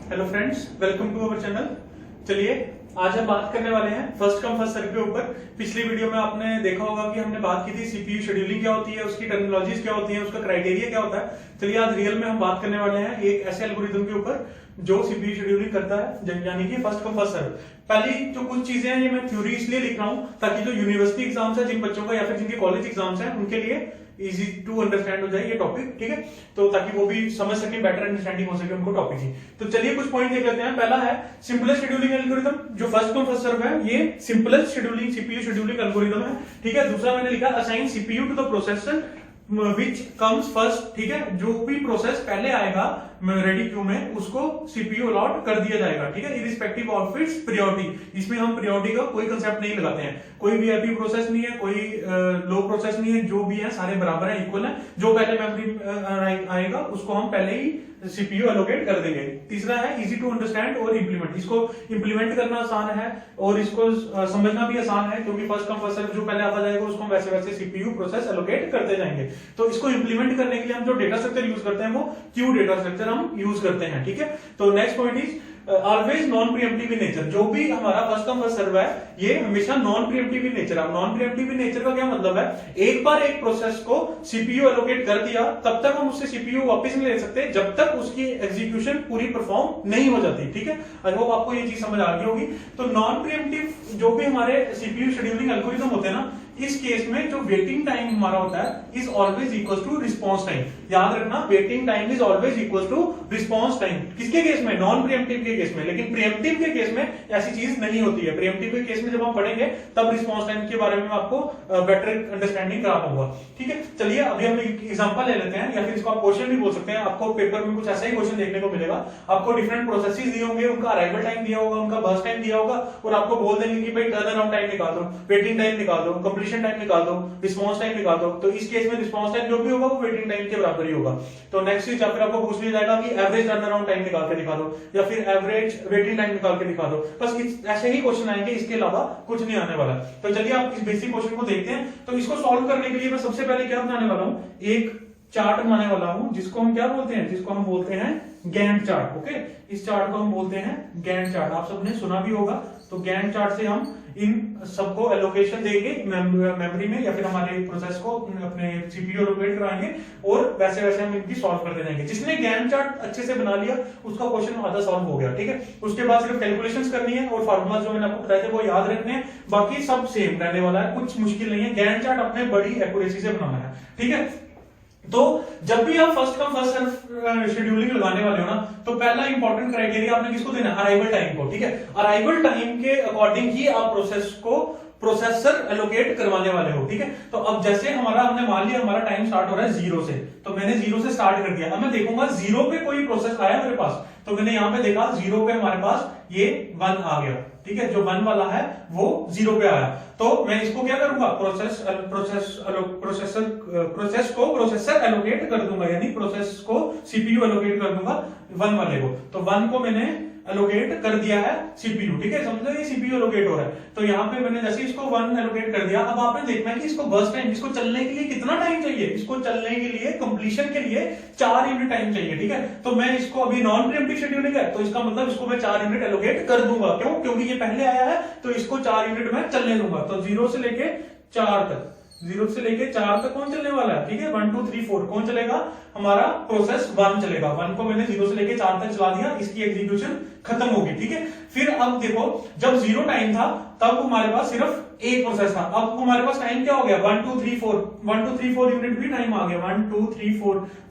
Hello friends, welcome to our channel. चलिए आज हम बात करने वाले हैं फर्स्ट कम फर्स्ट सर्व के ऊपर। पिछली वीडियो में आपने देखा होगा कि हमने बात की थी सीपीयू शेड्यूलिंग क्या होती है, उसकी टर्मिनोलॉजीज क्या होती है, उसका क्राइटेरिया क्या होता है। चलिए आज रियल में हम बात करने वाले हैं एक ऐसे एल्गोरिथम के ऊपर जो सीपीयू शेड्यूलिंग करता है, यानी कि फर्स्ट कम फर्स्ट सर्व। पहली जो कुछ चीजें हैं ये मैं थ्योरी इसलिए लिख रहा हूं ताकि जो यूनिवर्सिटी एग्जाम्स है जिन बच्चों का या फिर जिनके कॉलेज एग्जाम्स है उनके लिए इजी टू अंडरस्टैंड हो जाए ये टॉपिक, ठीक है। तो ताकि वो भी समझ सके, बेटर अंडरस्टैंडिंग हो सके उनको टॉपिक की। तो चलिए कुछ पॉइंट देख लेते हैं। पहला है सिंपलेस्ट शेड्यूलिंग एल्गोरिथम, जो फर्स्ट कम फर्स्ट सर्व है, ये simplest scheduling CPU scheduling algorithm है, ठीक है। दूसरा मैंने लिखा assign CPU to the processor which comes first, ठीक है। जो भी प्रोसेस पहले आएगा रेडी क्यू में उसको सीपीयू अलॉट कर दिया जाएगा, ठीक है, इरिस्पेक्टिव ऑफ इट्स प्रायोरिटी। इसमें हम प्रायोरिटी का कोई कंसेप्ट नहीं लगाते हैं, कोई वीआईपी प्रोसेस नहीं है, कोई लो प्रोसेस नहीं है, जो भी है सारे बराबर है, इक्वल है। जो पहले मेमोरी आएगा उसको हम पहले ही सीपीयू एलोकेट कर देंगे। तीसरा है इजी टू अंडरस्टैंड और इंप्लीमेंट, इसको इंप्लीमेंट करना आसान है और इसको समझना भी आसान है, क्योंकि फर्स्ट कम फर्स्ट सर्व जो पहले आता जाएगा उसको हम वैसे वैसे सीपीयू प्रोसेस एलोकेट करते जाएंगे। तो इसको इंप्लीमेंट करने के लिए हम जो डेटा स्ट्रक्चर यूज करते हैं वो क्यू डेटा स्ट्रक्चर हम यूज करते हैं, ठीक है। तो next point is always non pre-emptive in nature. जो भी हमारा फर्स्ट कम फर्स्ट सर्व है ये हमेशा नॉन प्रीएम्प्टिव इन नेचर है। नॉन प्रीएम्प्टिव इन नेचर का क्या मतलब है, एक बार एक प्रोसेस को सीपीयू एलोकेट कर दिया तब तक हम उससे सीपीयू वापस नहीं ले सकते जब तक उसकी एग्जीक्यूशन पूरी परफॉर्म नहीं हो जाती, ठीक है। आई होप आपको ये चीज समझ आ गई होगी। तो नॉन प्रीएम्प्टिव जो भी हमारे सीपीयू शेड्यूलिंग एल्गोरिथम होते हैं ना, इस केस में जो वेटिंग टाइम हमारा होता है is always equal to response time. याद रखना, waiting time is always equal to response time. किसके केस में? नॉन प्रीएम्प्टिव के केस में। लेकिन प्रीएम्प्टिव के केस में ऐसी चीज नहीं होती है। प्रीएम्प्टिव के केस में जब हम पढ़ेंगे तब रिस्पॉन्स टाइम के बारे में आपको बेटर अंडरस्टैंडिंग करा पाऊंगा, ठीक है। चलिए अभी हम एक एग्जांपल ले लेते हैं, या फिर इसको आप क्वेश्चन भी बोल सकते हैं। आपको पेपर में कुछ ऐसा ही क्वेश्चन देखने को मिलेगा। आपको डिफरेंट प्रोसेसेस दिए होंगे, उनका अराइवल टाइम दिया होगा, उनका बर्स्ट टाइम दिया होगा, और आपको बोल देंगे कि भाई टर्न अराउंड टाइम निकाल दो, वेटिंग टाइम निकाल दो, कंप्लीशन टाइम निकाल दो, रिस्पॉन्स टाइम निकाल दो। तो इस केस में रिस्पॉन्स टाइम जो भी होगा वो वेटिंग टाइम के बराबर ही होगा। तो नेक्स्ट चीज फिर आपको पूछ लिया जाएगा कि एवरेज टर्न अराउंड टाइम निकाल के दिखा दो, या फिर एवरेज वेटिंग टाइम निकाल के दिखा दो। बस ऐसे ही क्वेश्चन आएंगे, इसके अलावा कुछ नहीं आने वाला। तो चलिए आप इस बेसिक क्वेश्चन को देखते हैं। तो इसको सॉल्व करने के लिए मैं सबसे पहले क्या बनाने वाला हूं, एक चार्ट बनाने वाला हूं जिसको हम क्या बोलते हैं, जिसको हम बोलते हैं गैंट चार्ट, ओके। इस चार्ट को हम बोलते हैं गैंट चार्ट। आप सबने सुना भी होगा। तो गैंट चार्ट से हम इन सबको एलोकेशन देंगे मेमोरी में, या फिर हमारे प्रोसेस को अपने सीपीयू एलोकेट कराएंगे, और वैसे वैसे हम इनकी सॉल्व करते जाएंगे। जिसने गैंट चार्ट अच्छे से बना लिया उसका क्वेश्चन आधा सॉल्व हो गया, ठीक है। उसके बाद सिर्फ कैलकुलेशंस करनी है और फार्मूला जो मैंने आपको बताए थे वो याद रखने हैं। बाकी सब सेम रहने वाला है, कुछ मुश्किल नहीं है। गैंट चार्ट अपने बड़ी एक्यूरेसी से बनाना है, ठीक है। तो जब भी आप first come first serve scheduling लगाने वाले हो ना, तो पहला इंपॉर्टेंट क्राइटेरिया आपने किसको देना है, अराइवल टाइम को, ठीक है। अराइवल टाइम के अकॉर्डिंग ही आप प्रोसेस को प्रोसेसर एलोकेट करवाने वाले हो, ठीक है। तो अब जैसे हमने मान लिया हमारा टाइम स्टार्ट हो रहा है 0 से, तो मैंने 0 से स्टार्ट कर दिया। अब मैं देखूंगा 0 पे कोई प्रोसेस आया मेरे पास, तो मैंने यहां पे देखा 0 पे हमारे पास ये 1 आ गया, ठीक है। जो 1 वाला है वो 0 पे आया, तो मैं इसको क्या करूंगा, प्रोसेस को प्रोसेसर एलोकेट कर दूंगा, यानी प्रोसेस को सीपीयू एलोकेट कर दूंगा 1 वाले को। तो 1 को मैंने एलोकेट कर दिया है सीपीयू, ठीक है। समझो ये सीपीयू एलोकेट हो रहा है। तो यहाँ पे मैंने जैसे इसको 1 एलोकेट कर दिया। अब आपने देखना है कि इसको बर्स्ट टाइम, इसको चलने के लिए कितना टाइम चाहिए। इसको चलने के लिए कंप्लीशन के लिए 4 यूनिट टाइम चाहिए, ठीक है। तो मैं इसको अभी नॉन प्रीएम्प्टिव शेड्यूलिंग है, तो इसका मतलब इसको मैं 4 यूनिट एलोकेट कर दूंगा। क्यों? क्योंकि ये पहले आया है, तो इसको 4 यूनिट में चलने दूंगा। तो 0 से लेके 4 तक, 0 से लेके 4 तक कौन चलने वाला है, ठीक है। 1 2 3 4 कौन चलेगा, हमारा प्रोसेस 1 चलेगा। 1 को मैंने 0 से लेके 4 तक चला दिया, इसकी एग्जीक्यूशन खत्म होगी, ठीक है। फिर अब देखो, जब 0 टाइम था तब हमारे पास सिर्फ एक प्रोसेस था। अब हमारे पास टाइम क्या हो गया, 1 2 3 4 1 2 3 4 यूनिट भी टाइम आ गया। 1 2 3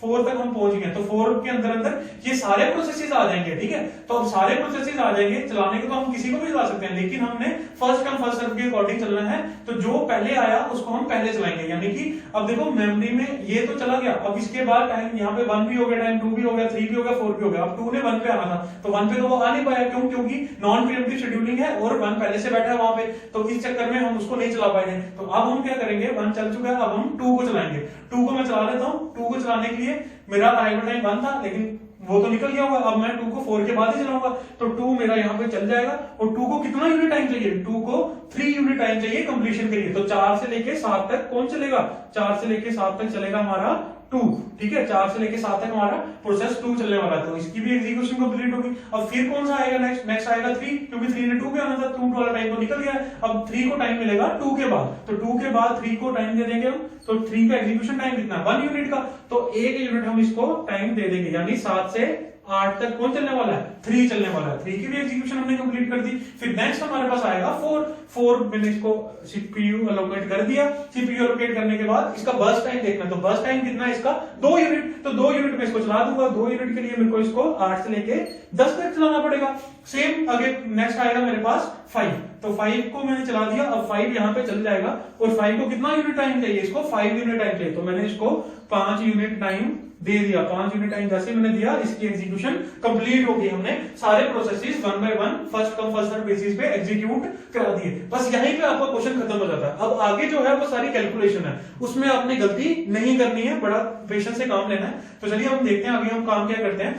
4 तक हम पहुंच गए। तो 4 के अंदर अंदर ये सारे प्रोसेसेस आ जाएंगे, ठीक है। तो अब सारे प्रोसेसेस आ जाएंगे, चलाने को तो हम किसी को भी चला सकते हैं, लेकिन हमने फर्स्ट कम फर्स्ट सर्व के अकॉर्डिंग चलना है। तो जो पहले आया उसको हम पहले चलाएंगे, यानी कि अब देखो मेमोरी में ये तो चला गया। अब इसके बाद टाइम यहाँ पे 1 भी हो गया, टाइम 2 भी हो गया, 3 भी हो गया, 4 भी हो गया। अब 2 ने 1 पे आना था, तो 1 पे तो वो आ नहीं पाया। क्यों? क्योंकि नॉन प्रीएम्प्टिव शेड्यूलिंग है और 1 पहले से बैठा है वहां पे, तो इस चक्कर में हम उसको नहीं चला पाएंगे। तो अब हम क्या करेंगे, 1 चल चुका है, अब हम 2 को चलाएंगे। 2 को मैं चला लेता हूं। 2 को चलाने के लिए मेरा अराइवल टाइम 1 था, लेकिन वो तो निकल गया होगा। अब मैं 2 को 4 के बाद ही चलाऊंगा, तो 2 मेरा यहाँ पे चल जाएगा। और 2 को कितना यूनिट टाइम चाहिए, 2 को 3 यूनिट टाइम चाहिए कंप्लीशन के लिए। तो 4 से लेके 7 तक कौन चलेगा, 4 से लेके 7 तक चलेगा हमारा 2, ठीक है, 4 से लेके 7 तक हमारा प्रोसेस 2 चलने वाला है, तो इसकी भी एग्जीक्यूशन कंप्लीट होगी। अब फिर कौन सा आएगा नेक्स्ट आएगा 3, क्योंकि 3 ने 2 पे आना था, 2 वाला टाइम तो निकल गया है। अब 3 को टाइम मिलेगा 2 के बाद, तो 2 के बाद 3 को टाइम दे देंगे हम, तो 3 का एग्जीक्यूशन टाइम कितना है 1 यूनिट का, तो 1 यूनिट हम इसको टाइम दे देंगे, यानी 7 से 8 तक कौन चलने वाला है 3 चलने वाला है। 3 की भी एग्जीक्यूशन हमने कंप्लीट कर दी। फिर नेक्स्ट हमारे पास आएगा 4 मैंने इसको सीपीयू एलोकेट कर दिया। सीपीयू एलोकेट करने के बाद इसका बर्स्ट टाइम देखना, तो बर्स्ट टाइम कितना है इसका 2 यूनिट, तो 2 यूनिट में इसको चला दूंगा। 2 यूनिट के लिए मेरे को इसको 8 से लेके 10 तक चलाना पड़ेगा। सेम आगे नेक्स्ट आएगा मेरे पास 5, तो 5 को मैंने चला दिया, अब 5 यहाँ पे चल जाएगा, और 5 को कितना यूनिट टाइम चाहिए, इसको 5 यूनिट टाइम चाहिए, तो मैंने इसको 5 यूनिट टाइम दे दिया। 5 यूनिट टाइम जैसे मैंने दिया, इसकी एग्जीक्यूशन कंप्लीट होगी। हमने सारे processes 1 by 1 first come first serve basis पे एग्जीक्यूट करा दिए। बस यहीं पे आपका क्वेश्चन खत्म हो जाता है। अब आगे जो है वो सारी कैलकुलेशन है, उसमें आपने गलती नहीं करनी है, बड़ा पेशेंस से काम लेना है। तो चलिए हम देखते हैं आगे हम काम क्या करते हैं।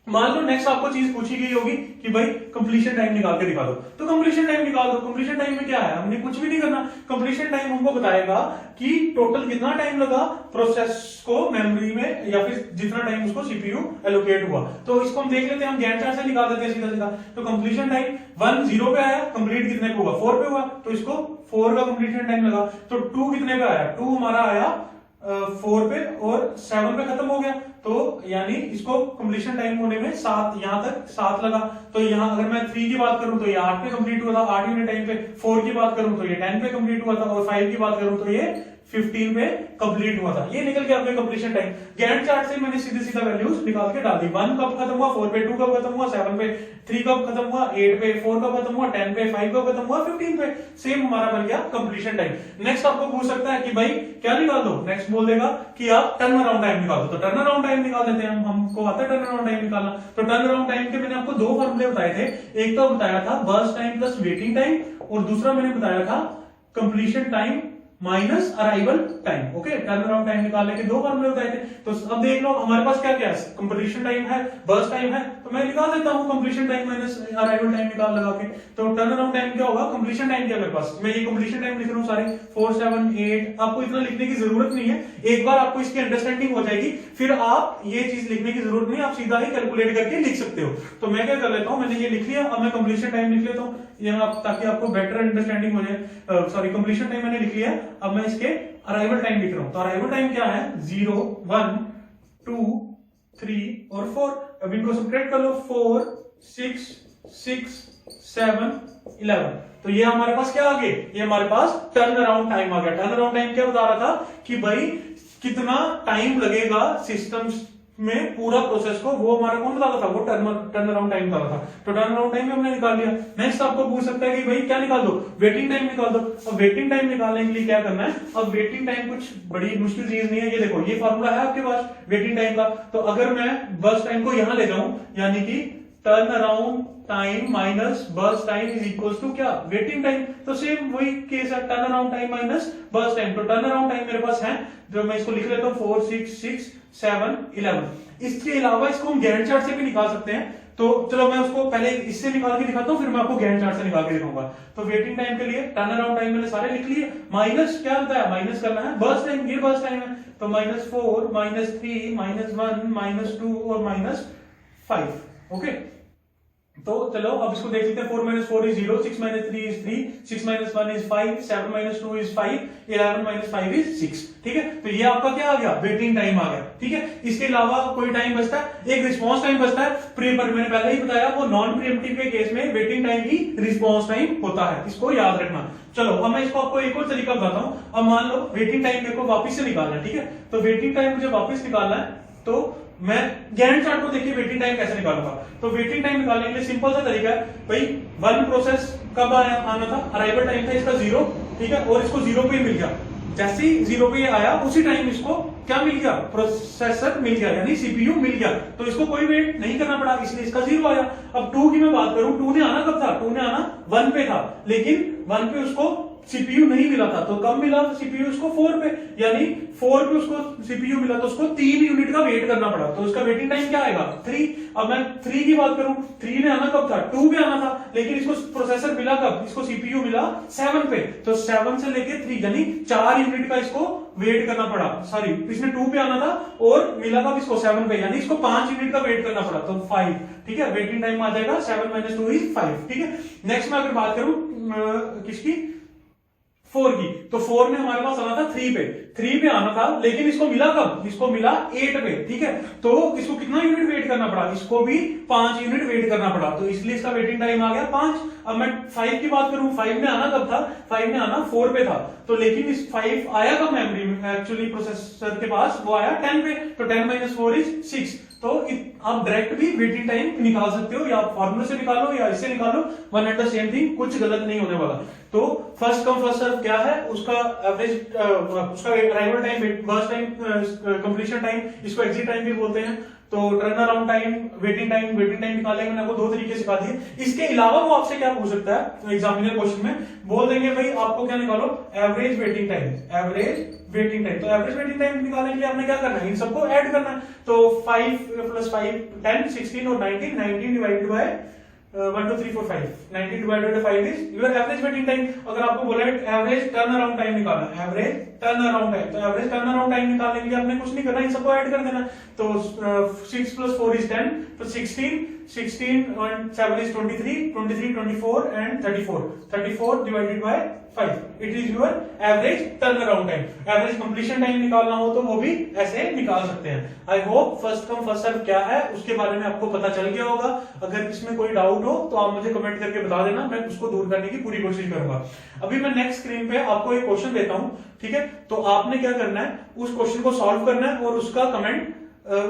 मान लो नेक्स्ट आपको चीज पूछी गई होगी कि भाई कंप्लीशन टाइम निकाल के दिखा दो, तो कंप्लीशन टाइम निकाल दो। कंप्लीशन टाइम में क्या है, हमने कुछ भी नहीं करना। कंप्लीशन टाइम हमको बताएगा कि टोटल कितना टाइम लगा प्रोसेस को मेमोरी में, या फिर जितना टाइम उसको सीपीयू एलोकेट हुआ। तो इसको हम देख लेते हैं, हम गैंट चार्ट से निकाल देते हैं सीधा सीधा। तो कंप्लीशन टाइम 1 0 पे आया, कंप्लीट कितने पे हुआ 4 पे हुआ, तो इसको 4 का कंप्लीशन टाइम लगा। तो 2 कितने पे आया, 2 हमारा आया 4 पे और 7 पे खत्म हो गया, तो यानी इसको कंप्लीशन टाइम होने में 7, यहां तक 7 लगा। तो यहां अगर मैं 3 की बात करूं तो ये 8 पे कंप्लीट हुआ था 8 यूनिट टाइम पे। 4 की बात करूं तो ये 10 पे कंप्लीट हुआ था, और 5 की बात करूं तो ये 15 पे कंप्लीट हुआ था। ये निकल के आपके कंप्लीशन टाइम। गैंट चार्ट से मैंने सीधे सीधा वैल्यूज निकाल के डाल दी। 1 कब खत्म हुआ 4 पे, 2 कब खत्म हुआ 7 पे, 3 कब खत्म हुआ 8 पे, 4 कब खत्म हुआ 10 पे, 5 कब खत्म हुआ 15 पे। सेम हमारा बन गया कंप्लीशन टाइम। नेक्स्ट आपको पूछ सकता है कि भाई क्या निकाल दो, नेक्स्ट बोल देगा कि आप टर्न अराउंड टाइम निकाल दो, तो टर्न अराउंड टाइम निकाल देते हैं हम। हमको आता है टर्न अराउंड टाइम निकालना। तो टर्न अराउंड टाइम के मैंने आपको 2 फॉर्मूले बताए थे। एक तो बताया था burst time plus waiting time, और दूसरा मैंने बताया था completion time minus arrival time. Okay, turn around time निकालने के 2 फॉर्मूले बताए थे। तो अब देख लो हमारे पास क्या क्या है, कंप्लीशन टाइम है, बर्स्ट टाइम है, तो मैं निकाल देता हूं completion time minus arrival time निकाल लगा के। तो टर्न अराउंड टाइम क्या होगा, कंप्लीशन टाइम क्या मेरे पास, मैं ये कंप्लीशन टाइम लिख रहा हूं सारे 4 7 8। आपको इतना लिखने की जरूरत नहीं है, एक बार आपको इसकी अंडरस्टैंडिंग हो जाएगी, फिर आप ये चीज लिखने की जरूरत नहीं, आप सीधा ही कैलकुलेट करके लिख सकते हो। तो मैं क्या कर लेता हूं, मैंने ये लिख लिया, अब मैं कंप्लीशन टाइम लिख लेता हूं ताकि आपको बेटर अंडरस्टैंडिंग हो जाए। सॉरी, कंप्लीशन टाइम मैंने लिख लिया, अब मैं इसके अराइवल टाइम लिख रहा हूं। तो अराइवल टाइम क्या है 0 1 2 3 और 4। अब इनको सब्ट्रैक्ट कर लो, 4 6 6 7 11। तो ये हमारे पास क्या आ गए, ये हमारे पास टर्न अराउंड टाइम आ गया। टर्न अराउंड टाइम क्या बता रहा था कि भाई कितना टाइम लगेगा सिस्टम्स में पूरा प्रोसेस को, वो हमारा कौन बता रहा था, वो टर्न अराउंड टाइम बता रहा था। तो टर्न अराउंड टाइम हमने निकाल लिया। नेक्स्ट आपको पूछ सकता है कि भाई क्या निकाल दो, वेटिंग टाइम निकाल दो। अब वेटिंग टाइम निकालने के लिए क्या करना है, अब वेटिंग टाइम कुछ बड़ी मुश्किल चीज नहीं है। ये देखो, ये फॉर्मूला है आपके पास वेटिंग टाइम का। तो अगर मैं बर्स्ट टाइम को यहां ले जाऊं, यानी कि turn around time minus burst time is equal to क्या, वेटिंग टाइम। तो सेम वही केस है, turn around time minus burst time. तो टर्न अराउंड टाइम मेरे पास है, जो मैं इसको लिख लेता हूं 4 6 6 7 11। इसके अलावा इसको हम गैंट चार्ट से भी निकाल सकते हैं। तो चलो मैं उसको पहले इससे निकाल के दिखाता हूं, फिर मैं आपको गैंट चार्ट से निकाल के दिखाऊंगा। तो वेटिंग टाइम के लिए टर्न अराउंड टाइम मैंने सारे लिख लिए, माइनस क्या होता है, माइनस करना है बर्स्ट टाइम, ये बर्स्ट टाइम है। तो -4 -3 -1 -2 और -5। ओके, तो चलो अब इसको देख लेते हैं। 4 - 4 is 0, 6 - 3 is 3, 6 - 1 is 5, 7 - 2 is 5, 11 - 5 is 6। ठीक है, तो ये आपका क्या आ गया, वेटिंग टाइम आ गया। ठीक है, इसके अलावा कोई टाइम बचता है, एक रिस्पॉन्स टाइम बचता है। मैंने पहले ही बताया, वो नॉन प्रीएम्प्टिव के केस में वेटिंग टाइम ही रिस्पॉन्स टाइम होता है, इसको याद रखना। चलो अब मैं इसको आपको एक और तरीका बताता हूं। अब मान लो वेटिंग टाइम मेरे को वापस से निकालना है। ठीक है, तो वेटिंग टाइम मुझे वापस निकालना है, तो मैं गैंट चार्ट को देखिए वेटिंग टाइम कैसे निकालूंगा। तो वेटिंग टाइम निकालने के लिए सिंपल सा तरीका है भाई, 1 प्रोसेस कब आना था, अराइवल टाइम था इसका 0। ठीक है, और इसको 0 पे मिल गया। जैसे ही 0 पे आया उसी टाइम इसको क्या मिल गया, प्रोसेसर मिल गया, यानी सीपीयू मिल गया। तो इसको कोई वेट नहीं करना पड़ा, इसलिए इसका 0 आया। अब 2 की मैं बात करूं, 2 ने आना कब था, 2 ने आना 1 पे था, लेकिन 1 पे उसको सीपीयू नहीं मिला था, तो कब मिला सीपीयू उसको 4 पे, यानी 4 पे उसको सीपीयू मिला तो उसको 3 यूनिट का वेट करना पड़ा, तो उसका वेटिंग टाइम क्या आएगा 3। अब मैं 3 की बात करूं, 3 ने आना कब था, 2 पे आना था, लेकिन इसको प्रोसेसर मिला कब, इसको सीपीयू मिला 7 पे, तो 7 से लेके 3 यानी 4 यूनिट का इसको वेट करना पड़ा। सॉरी, इसने 2 पे आना था और मिला कब इसको 7 पे, यानी इसको 5 यूनिट का वेट करना पड़ा, तो 5। ठीक है, वेटिंग टाइम आ जाएगा 7 - 2 = 5। ठीक है, नेक्स्ट मैं अगर बात करूं किसकी, 4 की, तो 4 में हमारे पास आना था 3 पे, 3 पे आना था, लेकिन इसको मिला कब, इसको मिला 8 पे। ठीक है, तो इसको कितना यूनिट वेट करना पड़ा, इसको भी 5 यूनिट वेट करना पड़ा, तो इसलिए इसका वेटिंग टाइम आ गया 5। अब मैं 5 की बात करूं, 5 में आना कब था, 5 में आना 4 पे था, तो लेकिन इस 5 आया कब मेमोरी में, एक्चुअली प्रोसेसर के पास वो आया 10 पे, तो 10 - 4 = 6। तो आप डायरेक्ट भी वेटिंग टाइम निकाल सकते हो, या आप फॉर्मूले से निकालो या इससे निकालो, one and the same thing, कुछ गलत नहीं होने वाला। तो फर्स्ट कम फर्स्ट सर्व क्या है, उसका एवरेज, उसका arrival time, burst time, completion time, इसको एग्जिट टाइम भी बोलते हैं। तो turn around time, waiting time निकालने के मैंने आपको 2 तरीके सिखा दिए। इसके अलावा वो आपसे क्या पूछ सकता है, तो एग्जामिनर क्वेश्चन में बोल देंगे भाई आपको क्या निकालो, average waiting time, average waiting time. तो एवरेज वेटिंग टाइम निकालने के लिए आपने क्या करना है, इन सबको ऐड करना है। तो 5 + 5 10, 16 और 19, 19 divided by 1 2 3 4 5, 19 divided by 5 is your average waiting time. अगर आपको बोला है एवरेज टर्न अराउंड टाइम निकालना है, एवरेज टर्न अराउंड टाइम, तो एवरेज टर्न अराउंड टाइम निकालने के लिए आपने कुछ नहीं करना, इन सबको ऐड कर देना। तो 6 + 4 = 10, तो 16 and 7 = 23, 23, 24 and 34, 34 divided by 5, it is your average turn around time. Average completion time निकालना हो तो वो भी ऐसे निकाल सकते हैं। I hope first come first serve क्या है उसके बारे में आपको पता चल गया होगा। अगर इसमें कोई डाउट हो तो आप मुझे कमेंट करके बता देना, मैं उसको दूर करने की पूरी कोशिश करूंगा। अभी मैं नेक्स्ट स्क्रीन पे आपको एक क्वेश्चन देता हूं, ठीक है, तो आपने क्या करना है, उस क्वेश्चन को सॉल्व करना है और उसका कमेंट,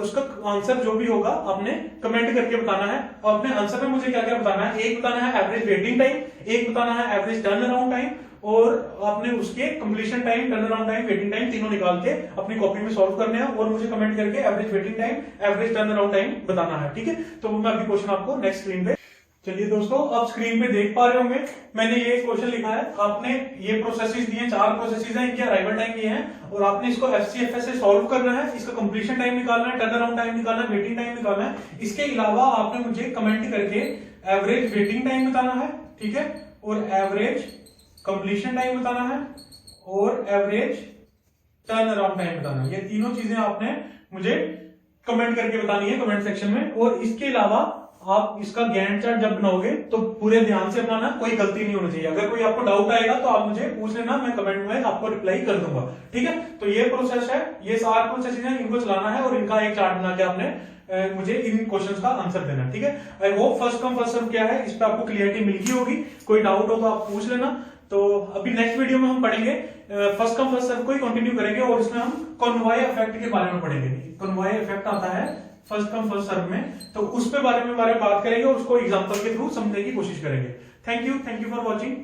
उसका आंसर जो भी होगा आपने कमेंट करके बताना है। और अपने आंसर में मुझे क्या क्या बताना है, एक बताना है एवरेज वेटिंग टाइम, एक बताना है एवरेज टर्न अराउंड टाइम, और आपने उसके completion time, turn around time, waiting time तीनों निकाल के अपनी कॉपी में सॉल्व करने हैं और मुझे कमेंट करके average waiting time, average turn around time बताना है। ठीक है, तो मैं अभी क्वेश्चन आपको नेक्स्ट स्क्रीन पे, चलिए दोस्तों आप स्क्रीन पे देख पा रहे होंगे, मैंने ये क्वेश्चन लिखा है, आपने ये प्रोसेसेस दिए, 4 प्रोसेसेस हैं, इनके अराइवल टाइम ये हैं और आपने इसको एफसीएफएस से सॉल्व करना है, इसका कंप्लीशन टाइम निकालना है, टर्न अराउंड टाइम निकालना है, वेटिंग टाइम निकालना है। इसके अलावा आपने मुझे कमेंट करके एवरेज वेटिंग टाइम बताना है, ठीक है, और एवरेज कंप्लीशन टाइम बताना है और एवरेज टर्न अराउंड टाइम बताना है। ये तीनों चीजें आपने मुझे कमेंट करके बतानी है कमेंट सेक्शन में। और इसके अलावा आप इसका गैंट चार्ट जब बनाओगे तो पूरे ध्यान से बनाना, कोई गलती नहीं होनी चाहिए। अगर कोई आपको डाउट आएगा तो आप मुझे पूछ लेना, मैं कमेंट में आपको रिप्लाई कर दूंगा। ठीक है, तो ये प्रोसेस है, ये 4 प्रोसेस हैं, इनको चलाना है और इनका एक चार्ट बना के आपने मुझे इन क्वेश्चंस का आंसर देना। ठीक है, I hope first come first serve क्या है इस पे आपको क्लियरिटी मिल गई होगी। कोई डाउट हो तो आप पूछ लेना। तो अभी नेक्स्ट वीडियो में हम पढ़ेंगे फर्स्ट कम फर्स्ट सर्व को ही कंटिन्यू करेंगे और इसमें हम कॉन्वॉय इफेक्ट के बारे में पढ़ेंगे। कॉन्वॉय इफेक्ट आता है फर्स्ट कम फर्स्ट सर्व में, तो उस पे बारे में बात करेंगे और उसको एग्जांपल के थ्रू समझने की कोशिश करेंगे। Thank you for watching.